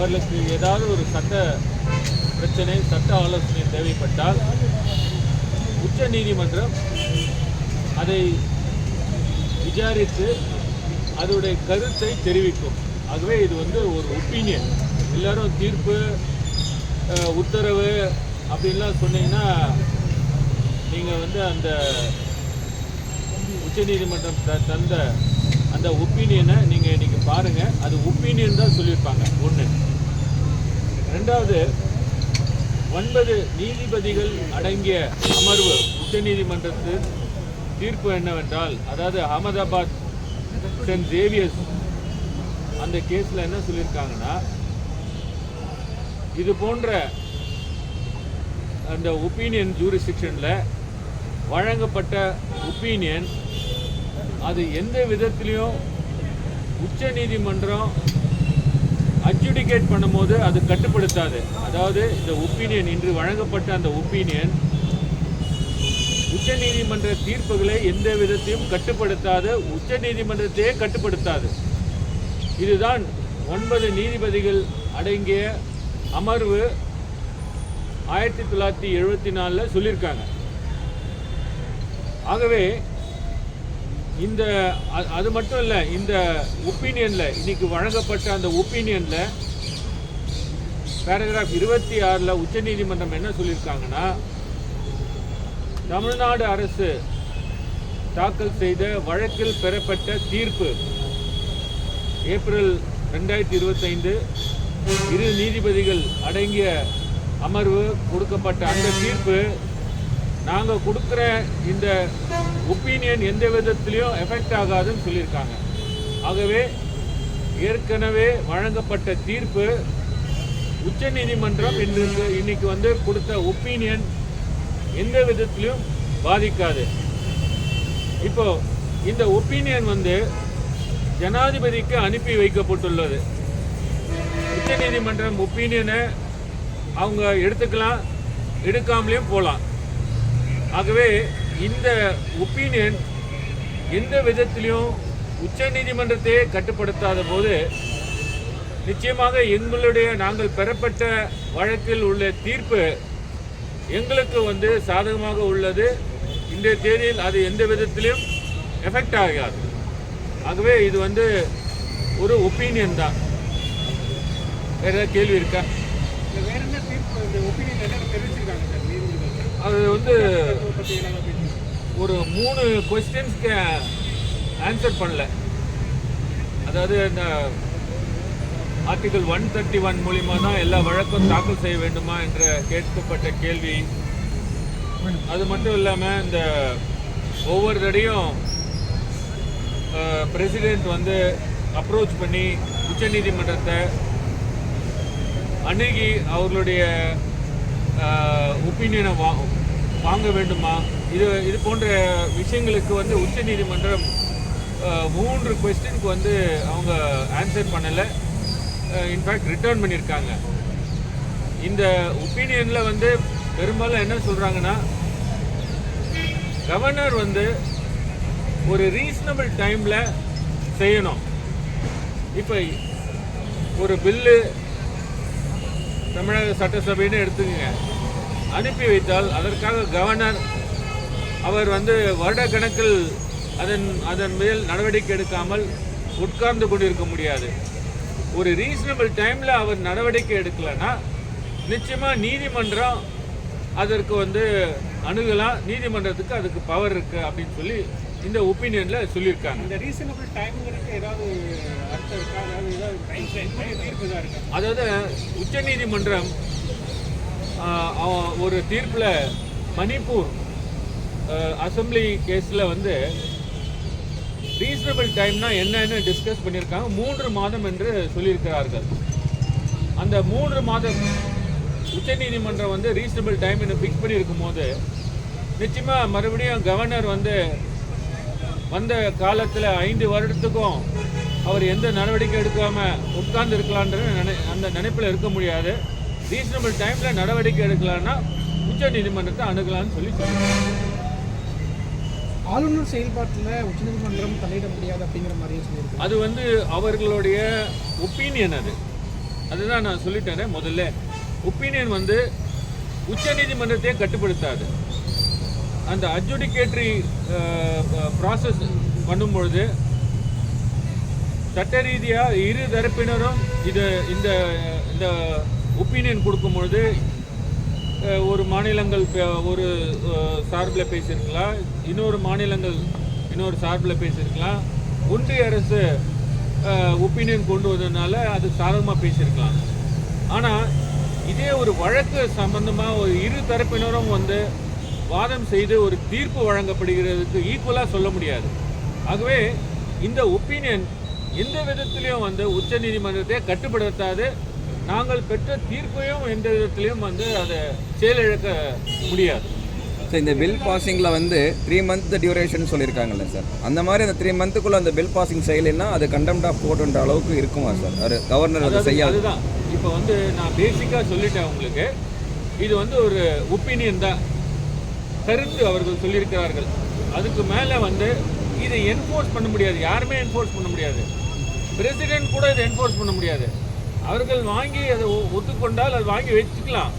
அவர்களுக்கு ஏதாவது ஒரு சட்ட பிரச்சனை, சட்ட ஆலோசனை தேவைப்பட்டால் உச்ச நீதிமன்றம் அதை விசாரித்து அதோடைய கருத்தை தெரிவிக்கும். ஆகவே இது வந்து ஒரு ஒப்பீனியன். எல்லோரும் தீர்ப்பு, உத்தரவு அப்படின்லாம் சொன்னீங்கன்னா நீங்கள் வந்து அந்த உச்சநீதிமன்றம் தந்த அந்த ஒப்பீனியனை நீங்கள் இன்றைக்கி பாருங்கள். அது ஒப்பீனியன் தான் சொல்லியிருப்பாங்க. ஒன்று. ரெண்டாவது, 9 நீதிபதிகள் அடங்கிய அமர்வு உச்சநீதிமன்றத்தின் தீர்ப்பு என்னவென்றால், அதாவது அகமதாபாத் சென்ட் ஜேவியர்ஸ் அந்த கேஸில் என்ன சொல்லியிருக்காங்கன்னா, இது போன்ற அந்த ஒப்பீனியன் ஜூரிஸ்டிக்ஷனில் வழங்கப்பட்ட ஒப்பீனியன் அது எந்த விதத்திலையும் உச்ச நீதிமன்றம் அட்ஜுடிகேட் பண்ணும்போது அது கட்டுப்படுத்தாது. அதாவது இந்த ஒப்பீனியன், இன்று வழங்கப்பட்ட அந்த ஒப்பீனியன் உச்ச நீதிமன்ற தீர்ப்புகளை எந்த விதத்தையும் கட்டுப்படுத்தாது, உச்ச நீதிமன்றத்தையே கட்டுப்படுத்தாது. இதுதான் 9 நீதிபதிகள் அடங்கிய அமர்வு 1974 சொல்லியிருக்காங்க. ஆகவே இந்த அது மட்டும் இல்லை, இந்த ஒப்பீனியனில் இன்னைக்கு வழங்கப்பட்ட அந்த ஒப்பீனியனில் பேராகிராஃப் 26 உச்சநீதிமன்றம் என்ன சொல்லியிருக்காங்கன்னா, தமிழ்நாடு அரசு தாக்கல் செய்த வழக்கில் பெறப்பட்ட தீர்ப்பு ஏப்ரல் 2025 2 நீதிபதிகள் அடங்கிய அமர்வு கொடுக்கப்பட்ட அந்த தீர்ப்பு நாங்கள் கொடுக்குற இந்த ஒப்பீனியன் எந்த விதத்திலையும் எஃபெக்ட் ஆகாதுன்னு சொல்லியிருக்காங்க. ஆகவே ஏற்கனவே வழங்கப்பட்ட தீர்ப்பு உச்ச நீதிமன்றம் இன்னைக்கு வந்து கொடுத்த ஒப்பீனியன் எந்த விதத்திலையும் பாதிக்காது. இப்போ இந்த ஒப்பீனியன் வந்து ஜனாதிபதிக்கு அனுப்பி வைக்கப்பட்டுள்ளது. உச்ச நீதிமன்றம் ஒப்பீனியனை அவங்க எடுத்துக்கலாம், எடுக்காமலேயும் போகலாம். ஆகவே இந்த ஒப்பீனியன் எந்த விதத்திலையும் உச்ச நீதிமன்றத்தையே கட்டுப்படுத்தாத போது நிச்சயமாக நாங்கள் பெறப்பட்ட வழக்கில் உள்ள தீர்ப்பு எங்களுக்கு வந்து சாதகமாக உள்ளது. இந்த தேதியில் அது எந்த விதத்திலையும் எஃபெக்ட் ஆகாது. ஆகவே இது வந்து ஒரு ஒப்பீனியன் தான். வேற ஏதாவது கேள்வி இருக்கா? அது வந்து ஒரு 3 கொஸ்டின்ஸ்க்கு ஆன்சர் பண்ணல. அதாவது இந்த ஆர்டிகல் 131 மூலிமா தான் எல்லா வழக்கும் தாக்கல் செய்ய வேண்டுமா என்ற கேட்கப்பட்ட கேள்வி. அது மட்டும் இல்லாமல் இந்த ஒவ்வொரு தடையும் பிரசிடென்ட் வந்து அப்ரோச் பண்ணி உச்சநீதிமன்றத்தை அணுகி அவர்களுடைய ஒப்பீனியனை வாங்க வேண்டுமா, இது போன்ற விஷயங்களுக்கு வந்து உச்ச நீதிமன்றம் 3 கொஸ்டினுக்கு வந்து அவங்க ஆன்சர் பண்ணலை. இன்ஃபேக்ட் ரிட்டர்ன் பண்ணியிருக்காங்க. இந்த ஒப்பீனியனில் வந்து பெரும்பாலும் என்ன சொல்கிறாங்கன்னா, கவர்னர் வந்து ஒரு ரீசனபிள் டைமில் செய்யணும். இப்போ ஒரு பில்லு தமிழக சட்டசபைன்னு எடுத்துக்கங்க, அனுப்பி வைத்தால் அதற்காக கவர்னர் அவர் வந்து வருடக்கணக்கில் அதன் மேல் நடவடிக்கை எடுக்காமல் உட்கார்ந்து கொண்டிருக்க முடியாது. ஒரு ரீசனபிள் டைமில் அவர் நடவடிக்கை எடுக்கலைன்னா நிச்சயமாக நீதிமன்றம் அதற்கு வந்து அணுகலாம். நீதிமன்றத்துக்கு அதுக்கு பவர் இருக்குது அப்படின்னு சொல்லி இந்த ஒப்பீனியனில் சொல்லியிருக்காங்க. இந்த ரீசனபிள் டைம்ங்கிறது ஏதாவது அர்த்தம் இருக்கா? அதாவது உச்சநீதிமன்றம் ஒரு தீர்ப்பில் மணிப்பூர் அசம்பிளி கேஸில் வந்து ரீசனபிள் டைம்னா என்னன்னு டிஸ்கஸ் பண்ணியிருக்காங்க. 3 மாதம் என்று சொல்லியிருக்கிறார்கள். அந்த 3 மாதம் உச்சநீதிமன்றம் வந்து ரீசனபிள் டைம் என்று ஃபிக்ஸ் பண்ணியிருக்கும் போது நிச்சயமாக மறுபடியும் கவர்னர் வந்து வந்த காலத்தில் 5 வருடத்துக்கும் அவர் எந்த நடவடிக்கை எடுக்காமல் உட்கார்ந்து இருக்கலான்ற அந்த நினைப்பில் இருக்க முடியாது. ரீசனபிள் டைமில் நடவடிக்கை எடுக்கலான்னா உச்ச நீதிமன்றத்தை அணுகலான்னு சொல்லி சொல்லுவாங்க. ஆளுநர் செயல்பாட்டில் உச்சநீதிமன்றம் தலையிட முடியாது அப்படிங்கிற மாதிரி சொல்லியிருக்கு. அது வந்து அவர்களுடைய ஒப்பீனியன். அது அதுதான் நான் சொல்லிட்டேனே முதல்ல. ஒப்பீனியன் வந்து உச்சநீதிமன்றத்தையே கட்டுப்படுத்தாது. அந்த அட்ஜுடிகேட்டரி ப்ராசஸ் பண்ணும்பொழுது சட்ட ரீதியாக இரு தரப்பினரும் இந்த இந்த ஒப்பீனியன் கொடுக்கும்பொழுது ஒரு மாநிலங்கள் ஒரு சார்பில் பேசியிருக்கலாம், இன்னொரு மாநிலங்கள் இன்னொரு சார்பில் பேசியிருக்கலாம், ஒன்றிய அரசு ஒப்பீனியன் கொண்டு வந்ததுனால அது சாதகமாக பேசியிருக்கலாம். ஆனால் இதே ஒரு வழக்கு சம்பந்தமாக ஒரு இரு தரப்பினரும் வந்து வாதம் செய்து ஒரு தீர்ப்பு வழங்கப்படுகிறதுக்கு ஈக்குவலாக சொல்ல முடியாது. ஆகவே இந்த ஒப்பீனியன் எந்த விதத்திலையும் வந்து உச்ச நீதிமன்றத்தை கட்டுப்படுத்தாது. நாங்கள் பெற்ற தீர்ப்பையும் எந்த விதத்திலையும் வந்து அதை செயலிழக்க முடியாது. சார், இந்த பில் பாசிங்கில் வந்து 3 month டியூரேஷன் சொல்லியிருக்காங்கல்ல சார், அந்த மாதிரி அந்த 3 monthக்குள்ளே அந்த பில் பாசிங் செய்யலைன்னா அது கண்டெம்ட் ஆஃப் கோர்ட்ன்ற அளவுக்கு இருக்குமா சார்? அது கவர்னர் அதை செய்யாது. அதுதான் இப்போ வந்து நான் பேசிக்காக சொல்லிட்டேன் உங்களுக்கு. இது வந்து ஒரு ஒப்பீனியன் தான், கருத்து அவர்கள் சொல்லியிருக்கிறார்கள். அதுக்கு மேலே வந்து இதை என்ஃபோர்ஸ் பண்ண முடியாது, யாருமே என்ஃபோர்ஸ் பண்ண முடியாது. பிரசிடென்ட் கூட இதை என்ஃபோர்ஸ் பண்ண முடியாது. அவர்கள் வாங்கி அதை ஒத்துக்கொண்டால் அது வாங்கி வச்சுக்கலாம்.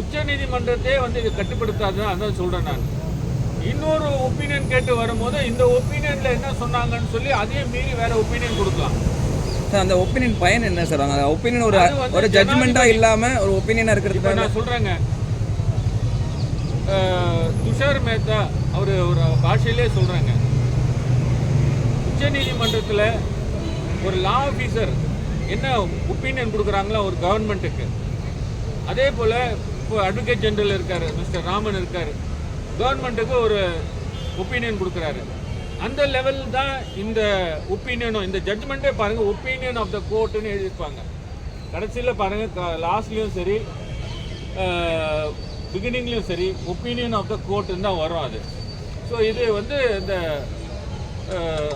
உச்ச நீதிமன்றத்தையே வந்து இதை கட்டுப்படுத்தாது. அதான் சொல்கிறேன் நான். இன்னொரு ஒப்பீனியன் கேட்டு வரும்போது இந்த ஒப்பீனியனில் என்ன சொன்னாங்கன்னு சொல்லி அதையும் மீறி வேற ஒப்பீனியன் கொடுக்கலாம். சார், அந்த ஒப்பீனியன் பயன் என்ன சார்? அந்த ஒப்பீனியன் ஒரு ஜட்ஜ்மெண்ட்டாக இல்லாமல் ஒரு ஒப்பீனியனாக இருக்கிறது. நான் சொல்கிறேங்க, துஷார் மேத்தா அவர் ஒரு பாஷையிலே சொல்கிறாங்க, உச்ச நீதிமன்றத்தில் ஒரு லா ஆஃபீஸர் என்ன ஒப்பீனியன் கொடுக்குறாங்களோ ஒரு கவர்மெண்ட்டுக்கு, அதே போல் இப்போ அட்வொகேட் ஜெனரல் இருக்கார் மிஸ்டர் ராமன் இருக்கார், கவர்மெண்ட்டுக்கு ஒரு ஒப்பீனியன் கொடுக்குறாரு. அந்த லெவல் தான் இந்த ஒப்பீனியனும், இந்த ஜட்ஜ்மெண்ட்டே பாருங்கள் ஒப்பீனியன் ஆஃப் த கோர்ட்டுன்னு எழுதியிருப்பாங்க. கடைசியில் பாருங்கள், லாஸ்ட்லேயும் சரி பிகினிங்லேயும் சரி ஒப்பீனியன் ஆஃப் த கோர்ட்டுன்னு தான் வரும் அது. ஸோ இது வந்து இந்த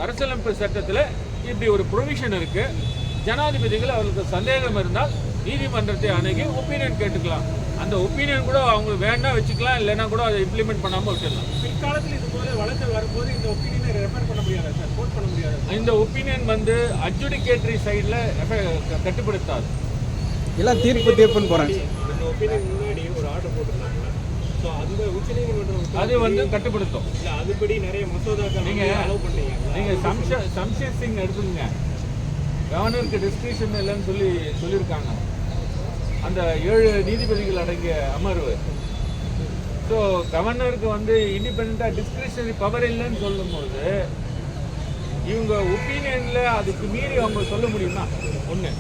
அரசியலமைப்பு சட்டத்தில் இப்படி ஒரு ப்ரொவிஷன் இருக்குது. ஜனாதிபதிகள் அவர்களுக்கு சந்தேகம் இருந்தால் நீதிமன்றத்தை அணுகி ஒப்பீனியன் கேட்டுக்கலாம். அந்த ஒப்பீனியன் கூட அவங்க வேணா வச்சுக்கலாம், இல்லைன்னா கூட அதை இம்ப்ளிமெண்ட் பண்ணாமல் விட்டுடலாம். பிற்காலத்தில் இது போல வழக்கு வரும்போது இந்த ஒப்பீனியனை ரெஃபர் பண்ண முடியாது சார், கோட் பண்ண முடியாது. இந்த ஒப்பீனியன் வந்து அட்ஜுடிகேட்டரி சைடில் கட்டுப்படுத்தாது. எல்லாம் தீர்ப்புன்னு போகிறாங்க. இந்த ஒப்பீனியன் முன்னாடி ஒரு ஆர்டர் போட்டுருந்தாங்க. ஸோ அந்த உச்சநீதிமன்றம் அது வந்து கட்டுப்படுத்தும். இல்லை, அதுபடி நிறைய மசோதாக்கள் நீங்கள் அலோவ் பண்ணீங்க. நீங்கள் சம்ஷேர் சிங் எடுத்துங்க, கவர்னருக்கு டிஸ்கிரிப்ஷன் இல்லைன்னு சொல்லியிருக்காங்க அந்த 7 நீதிபதிகள் அடங்கிய அமர்வு. ஸோ கவர்னருக்கு வந்து இண்டிபெண்ட்டாக டிஸ்கிரிப்ஷனரி பவர் இல்லைன்னு சொல்லும்போது இவங்க ஒப்பீனியனில் அதுக்கு மீறி அவங்க சொல்ல முடியுமா? ஒன்று,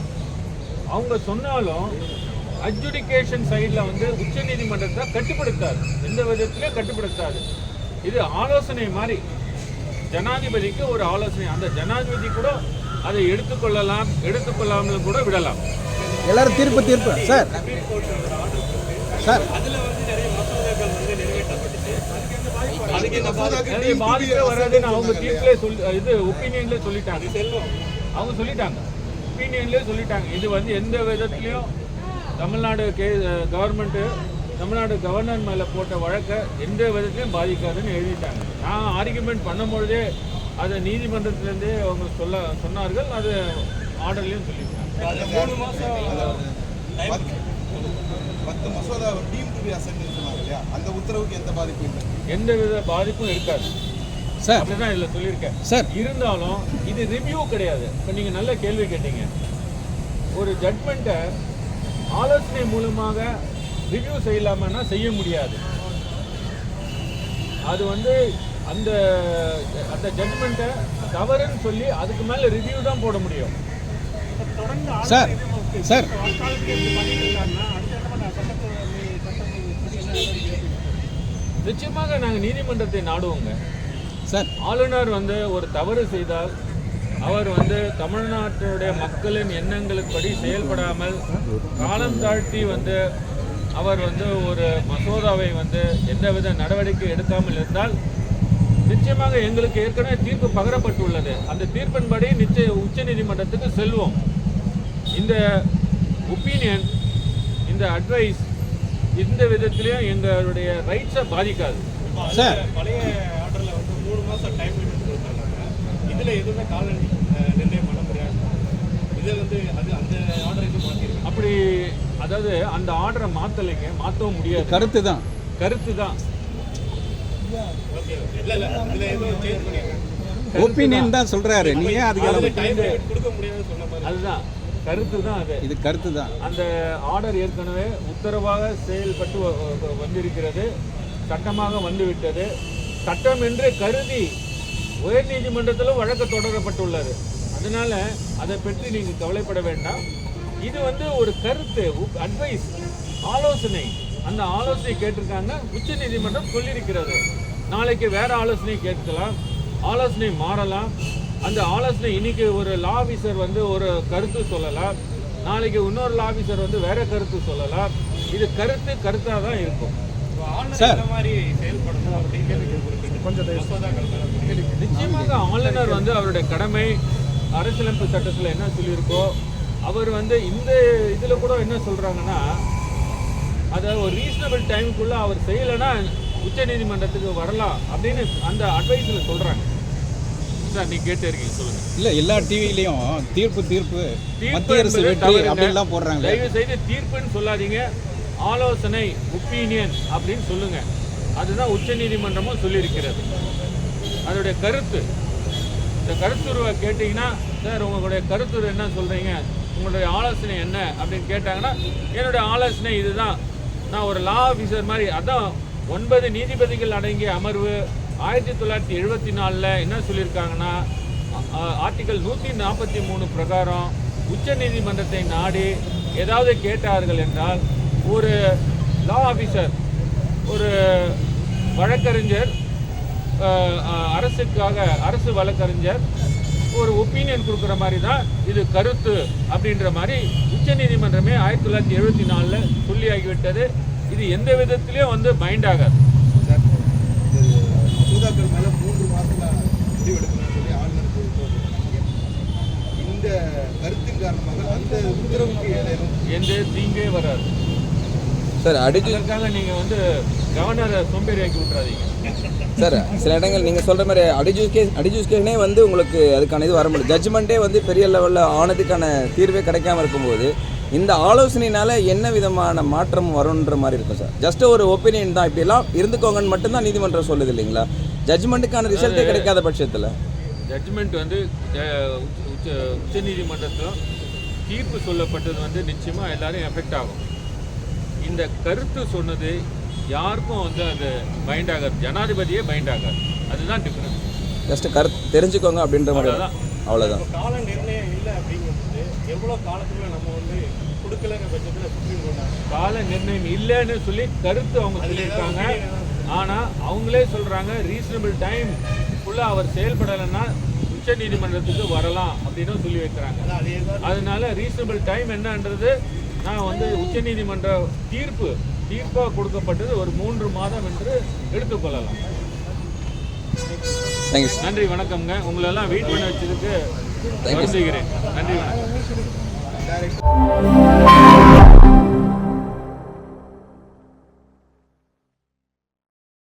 அவங்க சொன்னாலும் அட்ஜுடிகேஷன் சைடில் வந்து உச்ச நீதிமன்றத்தை கட்டுப்படுத்தாது, எந்த விதத்திலையும் கட்டுப்படுத்தாது. இது ஆலோசனை மாதிரி, ஜனாதிபதிக்கு ஒரு ஆலோசனை. அந்த ஜனாதிபதி கூட அதை எடுத்துக்கொள்ளலாம், எடுத்துக்கொள்ளாமல் கூட விடலாம். எல்லாரும் தீர்ப்பு சார் சார் அதில் வந்து நிறைய மசோதாக்கள் வந்து நிறைவேற்றப்பட்டுச்சு. அதுக்கு பாதிப்பே வராதுன்னு அவங்க தீர்ப்பிலே இது ஒப்பீனியன்லேயே சொல்லிட்டாங்க. அவங்க சொல்லிட்டாங்க, ஒப்பீனியன்லேயே சொல்லிட்டாங்க. இது வந்து எந்த விதத்துலையும் தமிழ்நாடு கவர்மெண்ட்டு தமிழ்நாடு கவர்னர் மேலே போட்ட வழக்கை எந்த விதத்துலையும் பாதிக்காதுன்னு எழுதிட்டாங்க. நான் ஆர்கியூமெண்ட் பண்ணும்பொழுதே அதை நீதிமன்றத்திலேருந்தே அவங்க சொன்னார்கள். அது ஆர்டர்லேயும் சொல்லியிருக்காங்க. 3 மாதம் 10 மசோதா டீம் டு பி அசென்ட்னு சொன்னாங்க இல்லையா, அந்த உத்தரவுக்கு எந்த பாதிப்பும் இல்லை, எந்த வித பாதிப்பும் இருக்காது சார். அப்படிதான் இதில் சொல்லியிருக்கேன் சார், இருந்தாலும் இது ரிவ்யூ கிடையாது. இப்போ நீங்கள் நல்ல கேள்வி கேட்டீங்க. ஒரு ஜட்மெண்ட்டை ஆலோசனை மூலமாக ரிவ்யூ செய்யலாமன்னா செய்ய முடியாது. அது வந்து அந்த அந்த ஜட்மெண்ட்டை தவறுன்னு சொல்லி அதுக்கு மேலே ரிவ்யூ தான் போட முடியும். தொடர்ந்து சார் சார் நிச்சயமாக நாங்கள் நீதிமன்றத்தை நாடுவோங்க சார். ஆளுநர் வந்து ஒரு தவறு செய்தால் அவர் வந்து தமிழ்நாட்டுடைய மக்களின் எண்ணங்களுப்படி செயல்படாமல் காலம் தாழ்த்தி வந்து அவர் வந்து ஒரு மசோதாவை வந்து எந்தவித நடவடிக்கை எடுக்காமல் இருந்தால் நிச்சயமாக எங்களுக்கு ஏற்கனவே தீர்ப்பு பகரப்பட்டுள்ளது. அந்த தீர்ப்பின்படி உச்ச நீதிமன்றத்துக்கு செல்வோம். இந்த ஒப்பீனியன், இந்த அட்வைஸ் எந்த விதத்திலையும் எங்களுடைய ரைட்ஸை பாதிக்காது. சார், பழைய ஆர்டரில் வந்து 3 மாதம் டைம் லிமிட் கொடுத்துருக்காங்க. இதில் எதுவுமே கால நிர்ணயம் பண்ண முடியாது. இதை வந்து அது அந்த ஆர்டருக்கு மாற்றிருக்காங்க. அப்படி அதாவது அந்த ஆர்டரை மாற்றலைங்க, மாற்றவும் முடியாது. கருத்து தான். கருத்து தான். ஓகே இல்லை இல்லை இதில் எதுவும் சேஞ்ச் பண்ணியிருக்காங்க. ஒப்பீனியன் தான் சொல்றாரு. நீ ஏன் அதுக்கு அதில் டைம் கொடுக்க முடியாதுன்னு சொன்ன மாதிரி. அதுதான் கருத்து தான் அது. இது கருத்து தான். அந்த ஆர்டர் ஏற்கனவே உத்தரவாக செயல்பட்டு வந்திருக்கிறது, சட்டமாக வந்துவிட்டது. சட்டம் என்று கருதி உயர்நீதிமன்றத்திலும் வழக்கு தொடரப்பட்டுள்ளது. அதனால அதை பற்றி நீங்கள் கவலைப்பட வேண்டாம். இது வந்து ஒரு கருத்து, அட்வைஸ், ஆலோசனை. அந்த ஆலோசனை கேட்டிருக்காங்க, உச்ச நீதிமன்றம் சொல்லியிருக்கிறது. நாளைக்கு வேற ஆலோசனை கேட்கலாம், ஆலோசனை மாறலாம். அந்த ஆலோசனை இன்னைக்கு ஒரு லா ஆஃபீஸர் வந்து ஒரு கருத்து சொல்லலாம், நாளைக்கு இன்னொரு லா ஆஃபீஸர் வந்து வேற கருத்து சொல்லலாம். இது கருத்தாக தான் இருக்கும். சார். இந்த மாதிரி செயல்படணும் அப்படிங்கிறது கொஞ்சம் நிச்சயமாக ஆளுநர் வந்து அவருடைய கடமை, அரசியலமைப்பு சட்டத்தில் என்ன சொல்லியிருக்கோ அவர் வந்து இந்த இதில் கூட என்ன சொல்கிறாங்கன்னா, அதை ஒரு ரீசனபிள் டைமுக்குள்ளே அவர் செய்யலைன்னா உச்ச நீதிமன்றத்துக்கு வரலாம் அப்படின்னு அந்த அட்வைஸில் சொல்கிறாங்க. சார் நீங்கள் கேட்டு இருக்கீங்க, சொல்லுங்கள். இல்லை, எல்லா டிவிலையும் தீர்ப்பு தீர்ப்பு மத்திய அரசு என்பது வெற்றி தவறுங்க. அப்படின்லாம் போடுறாங்க. தயவு செய்து தீர்ப்புன்னு சொல்லாதீங்க, ஆலோசனை, ஒப்பீனியன் அப்படின்னு சொல்லுங்க. அதுதான் உச்ச நீதிமன்றமும் சொல்லியிருக்கிறது. அதோடைய கருத்து, இந்த கருத்துருவை கேட்டிங்கன்னா, சார் உங்களுடைய கருத்துரு என்ன சொல்கிறீங்க, உங்களுடைய ஆலோசனை என்ன அப்படின்னு கேட்டாங்கன்னா, என்னுடைய ஆலோசனை இதுதான். நான் ஒரு லா ஆஃபீஸர் மாதிரி, அதான் 9 நீதிபதிகள் அடங்கிய அமர்வு 1974 என்ன சொல்லியிருக்காங்கன்னா, ஆர்டிகல் 143 பிரகாரம் உச்ச நீதிமன்றத்தை நாடி ஏதாவது கேட்டார்கள் என்றால், ஒரு லா ஆஃபீஸர், ஒரு வழக்கறிஞர், அரசு வழக்கறிஞர் ஒரு ஒப்பீனியன் கொடுக்குற மாதிரி தான் இது கருத்து அப்படின்ற மாதிரி உச்ச நீதிமன்றமே 1974 சொல்லி ஆகிவிட்டது. இது எந்த விதத்திலையும் வந்து மைண்ட் ஆகாது. சார், இது மசோதாக்கள் மேலே 3 மாதத்தில் முடிவெடுக்கணும்னு சொல்லி ஆளுநருக்கு உத்தரவிட்டிருக்காங்க. இந்த கருத்தின் காரணமாக அந்த உத்தரவுக்கு ஏதேனும் எந்த தீங்கே வராது சார். அதற்காக நீங்கள் வந்து கவர்னரை சோம்பேறியாக்கி விட்டுறாதீங்க. சார், சில இடங்கள் நீங்கள் சொல்கிற மாதிரி அடிஜூஸ்கேஷனே வந்து உங்களுக்கு அதுக்கான இது வர முடியும். ஜட்ஜ்மெண்ட்டே வந்து பெரிய லெவலில் ஆனதுக்கான தீர்வே கிடைக்காம இருக்கும்போது இந்த ஆலோசனையினால என்ன விதமான மாற்றம் வரும்ன்ற மாதிரி இருக்கும் சார். ஜஸ்ட் ஒரு ஒப்பீனியன் தான், இப்படிலாம் இருந்துக்கோங்கன்னு மட்டும்தான் நீதிமன்றம் சொல்லுது இல்லைங்களா? ஜட்ஜ்மெண்ட்டுக்கான ரிசல்ட்டே கிடைக்காத பட்சத்தில் ஜட்ஜ்மெண்ட் வந்து உச்ச நீதிமன்றத்தில் தீர்ப்பு சொல்லப்பட்டது வந்து நிச்சயமாக எல்லாரும் எஃபெக்ட் ஆகும். இந்த கருத்து சொன்னது யாருக்கும் வந்து அது பைண்ட் ஆகாது, ஜனாதிபதியே பைண்ட் ஆகாது. அதுதான் டிஃப்ரென்ஸ். ஜஸ்ட் கருத்து தெரிஞ்சுக்கோங்க அப்படின்ற மாதிரி. அவ்வளோதான். கால நிர்ணயம் இல்லை அப்படிங்கும்போது எவ்வளோ காலத்துக்குள்ள நம்ம வந்து கொடுக்கலங்கிற பட்சத்தில் சுப்ரீம் கோர்ட் கால நிர்ணயம் இல்லைன்னு சொல்லி கருத்து அவங்க சொல்லியிருக்காங்க. ஆனால் அவங்களே சொல்கிறாங்க, ரீசனபிள் டைம் ஃபுல்லாக அவர் செயல்படலைன்னா உச்ச நீதிமன்றத்துக்கு வரலாம் அப்படின்னு சொல்லி வைக்கிறாங்க. அதனால ரீசனபிள் டைம் என்னன்றது நான் வந்து உச்ச நீதிமன்ற தீர்ப்பாக கொடுக்கப்பட்டது ஒரு 3 மாதம் என்று எடுத்துக்கொள்ளலாம். தேங்க்யூ. நன்றி, வணக்கம்ங்க. உங்களெல்லாம் வெயிட் பண்ண வச்சதுக்கு வருந்துகிறேன். நன்றி, வணக்கம்.